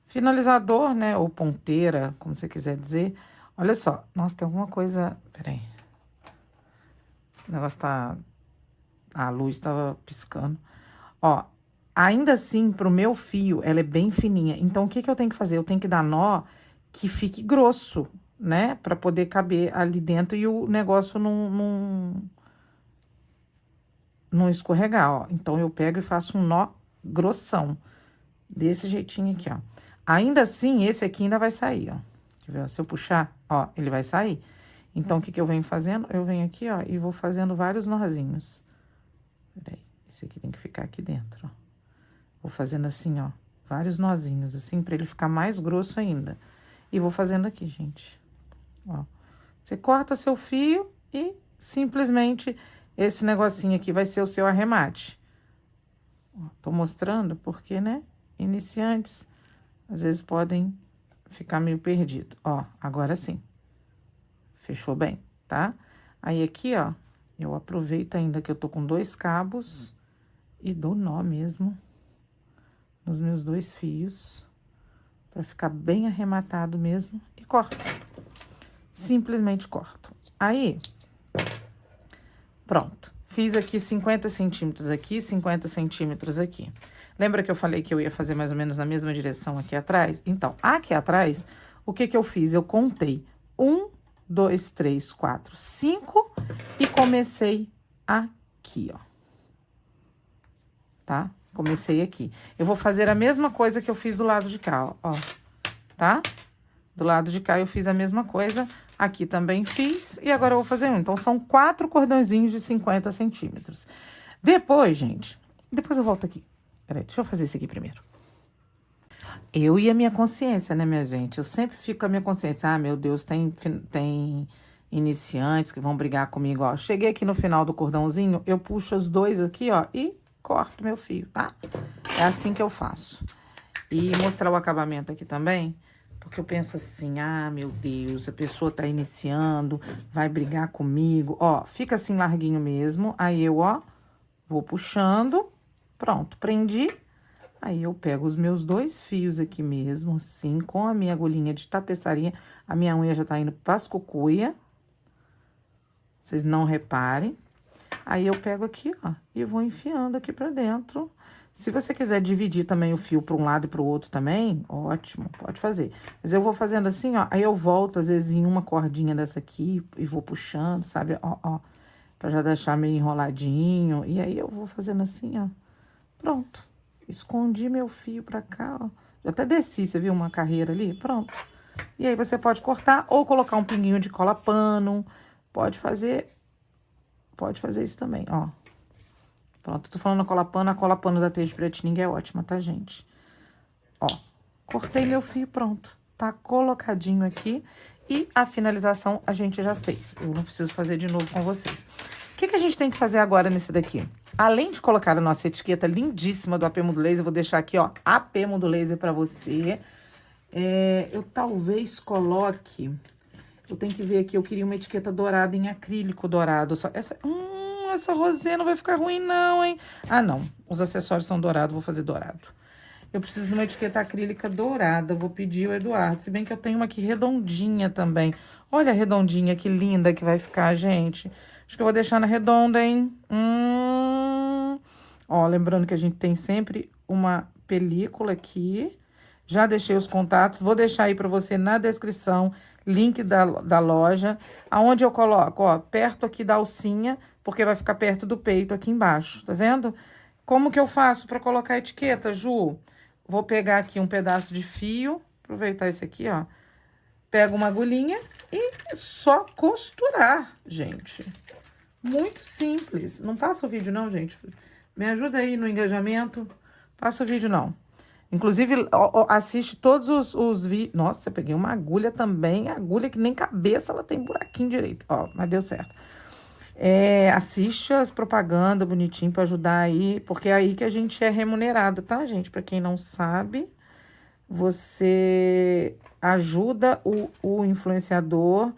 Finalizador, né, ou ponteira, como você quiser dizer. Olha só, nossa, tem alguma coisa... Peraí. O negócio tá... A luz tava piscando. Ó, ainda assim, pro meu fio, ela é bem fininha. Então, o que que eu tenho que fazer? Eu tenho que dar nó que fique grosso, né? Pra poder caber ali dentro e o negócio não escorregar, ó. Então, eu pego e faço um nó grossão. Desse jeitinho aqui, ó. Ainda assim, esse aqui ainda vai sair, ó. Quer ver? Se eu puxar, ó, ele vai sair. Então, o que que eu venho fazendo? Eu venho aqui, ó, e vou fazendo vários nozinhos. Peraí, esse aqui tem que ficar aqui dentro, ó. Vou fazendo assim, ó, vários nozinhos, assim, pra ele ficar mais grosso ainda. E vou fazendo aqui, gente. Ó. Você corta seu fio e simplesmente esse negocinho aqui vai ser o seu arremate. Ó, tô mostrando porque, né, iniciantes às vezes podem ficar meio perdido. Ó, agora sim. Fechou bem, tá? Aí aqui, ó, eu aproveito ainda que eu tô com 2 cabos e dou nó mesmo nos meus 2 fios, pra ficar bem arrematado mesmo, e corto. Simplesmente corto. Aí, pronto. Fiz aqui 50 centímetros aqui, 50 centímetros aqui. Lembra que eu falei que eu ia fazer mais ou menos na mesma direção aqui atrás? Então, aqui atrás, o que que eu fiz? Eu contei 1, 2, 3, 4, 5 e comecei aqui, ó. Tá? Comecei aqui. Eu vou fazer a mesma coisa que eu fiz do lado de cá, ó. Tá? Do lado de cá eu fiz a mesma coisa. Aqui também fiz. E agora eu vou fazer um. Então, são 4 cordõezinhos de 50 centímetros. Depois, gente... Depois eu volto aqui. Peraí, deixa eu fazer esse aqui primeiro. Eu e a minha consciência, né, minha gente? Eu sempre fico com a minha consciência. Ah, meu Deus, tem iniciantes que vão brigar comigo, ó. Cheguei aqui no final do cordãozinho, eu puxo os 2 aqui, ó, e corto meu fio, tá? É assim que eu faço. E mostrar o acabamento aqui também, porque eu penso assim, ah, meu Deus, a pessoa tá iniciando, vai brigar comigo. Ó, fica assim larguinho mesmo, aí eu, ó, vou puxando, pronto, prendi. Aí eu pego os meus 2 fios aqui mesmo, assim, com a minha agulhinha de tapeçaria. A minha unha já tá indo pras cucuia. Vocês não reparem. Aí eu pego aqui, ó, e vou enfiando aqui pra dentro. Se você quiser dividir também o fio pra um lado e pro outro também, ótimo, pode fazer. Mas eu vou fazendo assim, ó, aí eu volto às vezes em uma cordinha dessa aqui e vou puxando, sabe, ó, ó, pra já deixar meio enroladinho. E aí eu vou fazendo assim, ó, pronto. Escondi meu fio pra cá, ó. Já até desci, você viu uma carreira ali? Pronto. E aí você pode cortar ou colocar um pinguinho de cola pano. Pode fazer isso também, ó. Pronto, tô falando a cola pano da Teixe Piratininga é ótima, tá, gente? Ó, cortei meu fio, pronto. Tá colocadinho aqui. E a finalização a gente já fez. Eu não preciso fazer de novo com vocês. O que que a gente tem que fazer agora nesse daqui? Além de colocar a nossa etiqueta lindíssima do AP Mundo Laser, eu vou deixar aqui, ó, AP Mundo Laser pra você. Eu talvez coloque... Eu tenho que ver aqui, eu queria uma etiqueta dourada em acrílico dourado. Essa rosê não vai ficar ruim não, hein? Ah, não. Os acessórios são dourados, vou fazer dourado. Eu preciso de uma etiqueta acrílica dourada, vou pedir o Eduardo. Se bem que eu tenho uma aqui redondinha também. Olha a redondinha, que linda que vai ficar, gente. Acho que eu vou deixar na redonda, hein? Ó, lembrando que a gente tem sempre uma película aqui. Já deixei os contatos, vou deixar aí pra você na descrição, link da loja. Aonde eu coloco, ó, perto aqui da alcinha, porque vai ficar perto do peito aqui embaixo, tá vendo? Como que eu faço pra colocar a etiqueta, Ju? Vou pegar aqui um pedaço de fio, aproveitar esse aqui, ó. Pego uma agulhinha e só costurar, gente. Muito simples. Não passa o vídeo não, gente. Me ajuda aí no engajamento. Passa o vídeo não. Inclusive, assiste todos os vídeos. Nossa, eu peguei uma agulha também. Agulha que nem cabeça, ela tem buraquinho direito. Ó, mas deu certo. Assiste as propagandas bonitinho pra ajudar aí. Porque é aí que a gente é remunerado, tá, gente? Pra quem não sabe, você ajuda o influenciador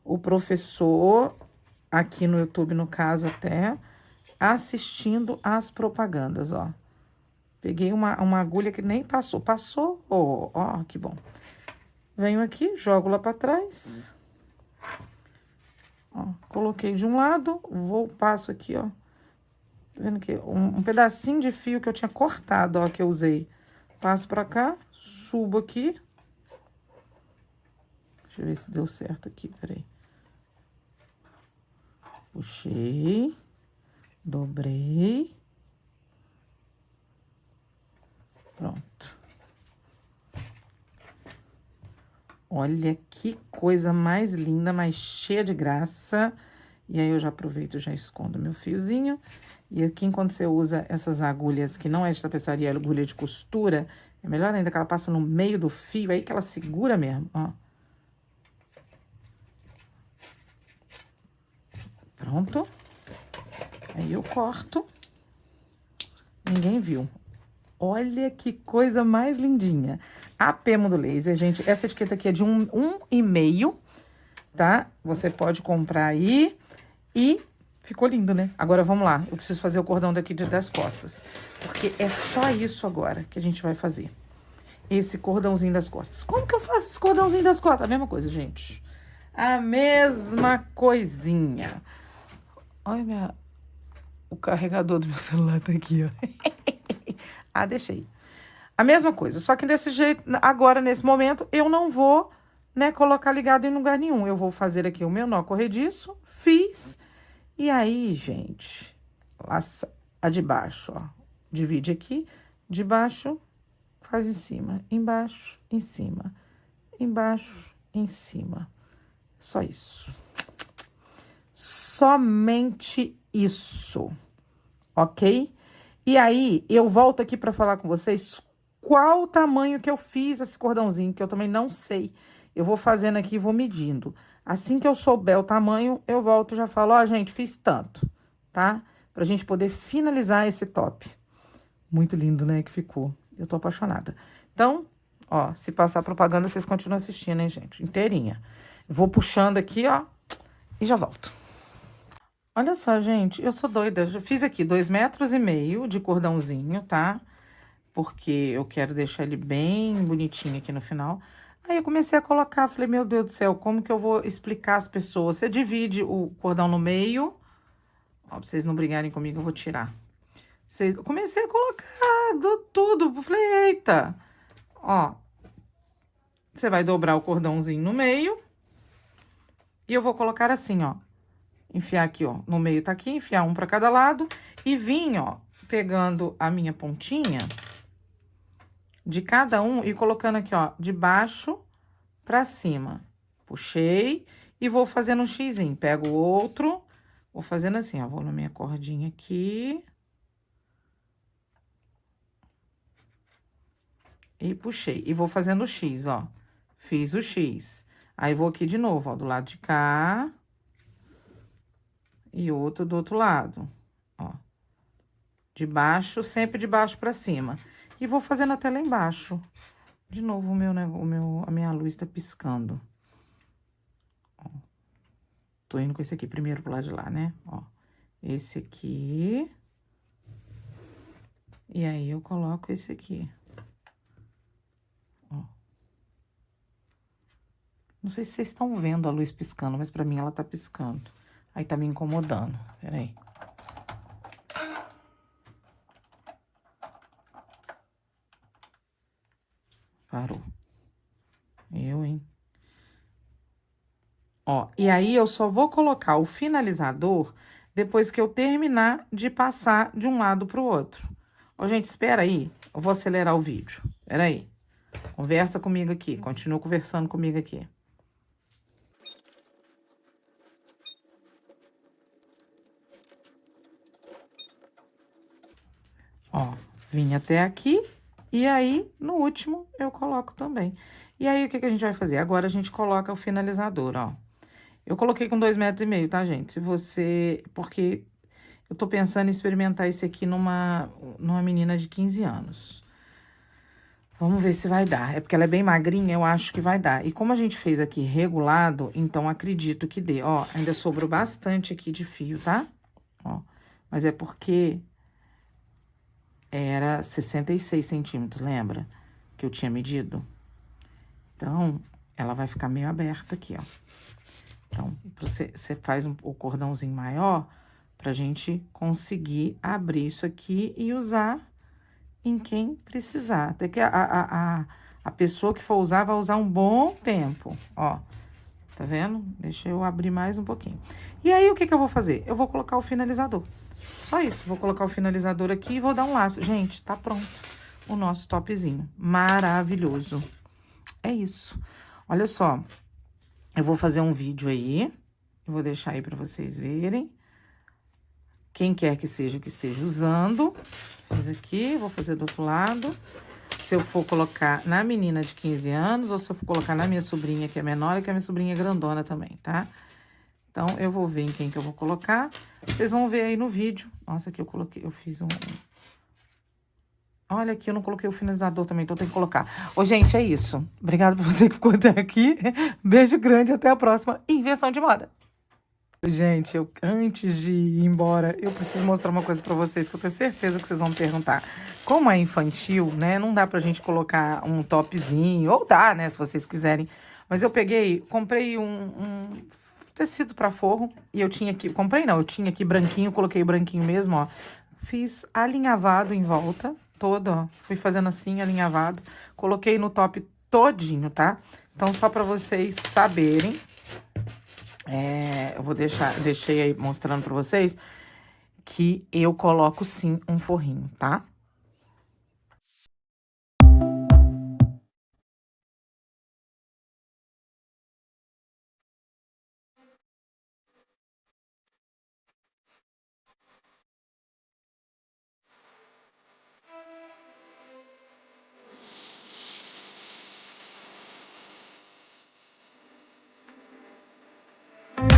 o professor, aqui no YouTube, no caso até, assistindo as propagandas, ó. Peguei uma agulha que nem passou. Passou? Ó, que bom. Venho aqui, jogo lá pra trás. Ó, coloquei de um lado, passo aqui, ó. Tá vendo aqui? Um pedacinho de fio que eu tinha cortado, ó, que eu usei. Passo pra cá, subo aqui. Deixa eu ver se deu certo aqui, peraí. Puxei, dobrei. Pronto. Olha que coisa mais linda, mais cheia de graça. E aí eu já aproveito e já escondo meu fiozinho. E aqui, enquanto você usa essas agulhas, que não é de tapeçaria, é agulha de costura, é melhor ainda que ela passa no meio do fio, aí que ela segura mesmo, ó. Pronto. Aí eu corto. Ninguém viu. Olha que coisa mais lindinha. A Pemo do Laser, gente, essa etiqueta aqui é de 1,5, tá? Você pode comprar aí e ficou lindo, né? Agora vamos lá, eu preciso fazer o cordão daqui das costas, porque é só isso agora que a gente vai fazer. Esse cordãozinho das costas. Como que eu faço esse cordãozinho das costas? A mesma coisa, gente. A mesma coisinha. Olha o carregador do meu celular tá aqui, ó. Ah, deixei. A mesma coisa, só que desse jeito, agora, nesse momento, eu não vou, né, colocar ligado em lugar nenhum. Eu vou fazer aqui o meu nó corrediço, fiz, e aí, gente, a de baixo, ó, divide aqui, de baixo, faz em cima, embaixo, em cima, embaixo, em cima. Só isso. Somente isso, ok? E aí, eu volto aqui para falar com vocês qual o tamanho que eu fiz esse cordãozinho, que eu também não sei. Eu vou fazendo aqui e vou medindo. Assim que eu souber o tamanho, eu volto e já falo, ó, gente, fiz tanto, tá? Pra gente poder finalizar esse top. Muito lindo, né, que ficou. Eu tô apaixonada. Então, ó, se passar propaganda, vocês continuam assistindo, hein, gente? Inteirinha. Vou puxando aqui, ó, e já volto. Olha só, gente, eu sou doida. Já fiz aqui 2,5 metros de cordãozinho, tá? Porque eu quero deixar ele bem bonitinho aqui no final. Aí eu comecei a colocar, falei, meu Deus do céu, como que eu vou explicar às pessoas? Você divide o cordão no meio. Ó, pra vocês não brigarem comigo, eu vou tirar. Eu comecei a colocar tudo. Falei, eita. Ó, você vai dobrar o cordãozinho no meio. E eu vou colocar assim, ó. Enfiar aqui, ó, no meio tá aqui, enfiar um pra cada lado. E vim, ó, pegando a minha pontinha de cada um e colocando aqui, ó, de baixo pra cima. Puxei e vou fazendo um xizinho. Pego o outro, vou fazendo assim, ó, vou na minha cordinha aqui. E puxei. E vou fazendo o X, ó. Fiz o X. Aí, vou aqui de novo, ó, do lado de cá. E outro do outro lado, ó. De baixo, sempre de baixo pra cima. E vou fazendo até lá embaixo. De novo, a minha luz tá piscando. Ó. Tô indo com esse aqui primeiro pro lado de lá, né? Ó. Esse aqui. E aí, eu coloco esse aqui. Ó. Não sei se vocês estão vendo a luz piscando, mas pra mim ela tá piscando. Aí tá me incomodando. Peraí. Parou. Hein? Ó, e aí eu só vou colocar o finalizador depois que eu terminar de passar de um lado pro outro. Ó, gente, espera aí. Eu vou acelerar o vídeo. Espera aí. Conversa comigo aqui. Continua conversando comigo aqui. Ó, vim até aqui, e aí, no último, eu coloco também. E aí, o que que a gente vai fazer? Agora, a gente coloca o finalizador, ó. Eu coloquei com 2,5 metros, tá, gente? Se você... Porque eu tô pensando em experimentar esse aqui numa menina de 15 anos. Vamos ver se vai dar. É porque ela é bem magrinha, eu acho que vai dar. E como a gente fez aqui regulado, então acredito que dê. Ó, ainda sobrou bastante aqui de fio, tá? Ó, mas é porque era 66 centímetros, lembra? Que eu tinha medido. Então, ela vai ficar meio aberta aqui, ó. Então, você faz o cordãozinho maior pra gente conseguir abrir isso aqui e usar em quem precisar. Até que a pessoa que for usar, vai usar um bom tempo, ó. Tá vendo? Deixa eu abrir mais um pouquinho. E aí, o que que eu vou fazer? Eu vou colocar o finalizador. Só isso. Vou colocar o finalizador aqui e vou dar um laço. Gente, tá pronto o nosso topzinho. Maravilhoso. É isso. Olha só. Eu vou fazer um vídeo aí. Eu vou deixar aí pra vocês verem. Quem quer que seja que esteja usando. Fiz aqui, vou fazer do outro lado. Se eu for colocar na menina de 15 anos, ou se eu for colocar na minha sobrinha, que é menor, e que a minha sobrinha é grandona também, tá? Então, eu vou ver em quem que eu vou colocar. Vocês vão ver aí no vídeo. Nossa, aqui eu coloquei, eu fiz um... Olha aqui, eu não coloquei o finalizador também, então tem que colocar. Ô, gente, é isso. Obrigada por você que ficou até aqui. Beijo grande, até a próxima Invenção de Moda. Gente, antes de ir embora, eu preciso mostrar uma coisa pra vocês que eu tenho certeza que vocês vão perguntar. Como é infantil, né, não dá pra gente colocar um topzinho, ou dá, né, se vocês quiserem. Mas eu comprei um tecido pra forro, e eu tinha aqui, comprei não, eu tinha aqui branquinho, coloquei o branquinho mesmo, ó. Fiz alinhavado em volta, todo, ó, fui fazendo assim, alinhavado. Coloquei no top todinho, tá? Então, só pra vocês saberem... eu vou deixei aí mostrando pra vocês que eu coloco sim um forrinho, tá?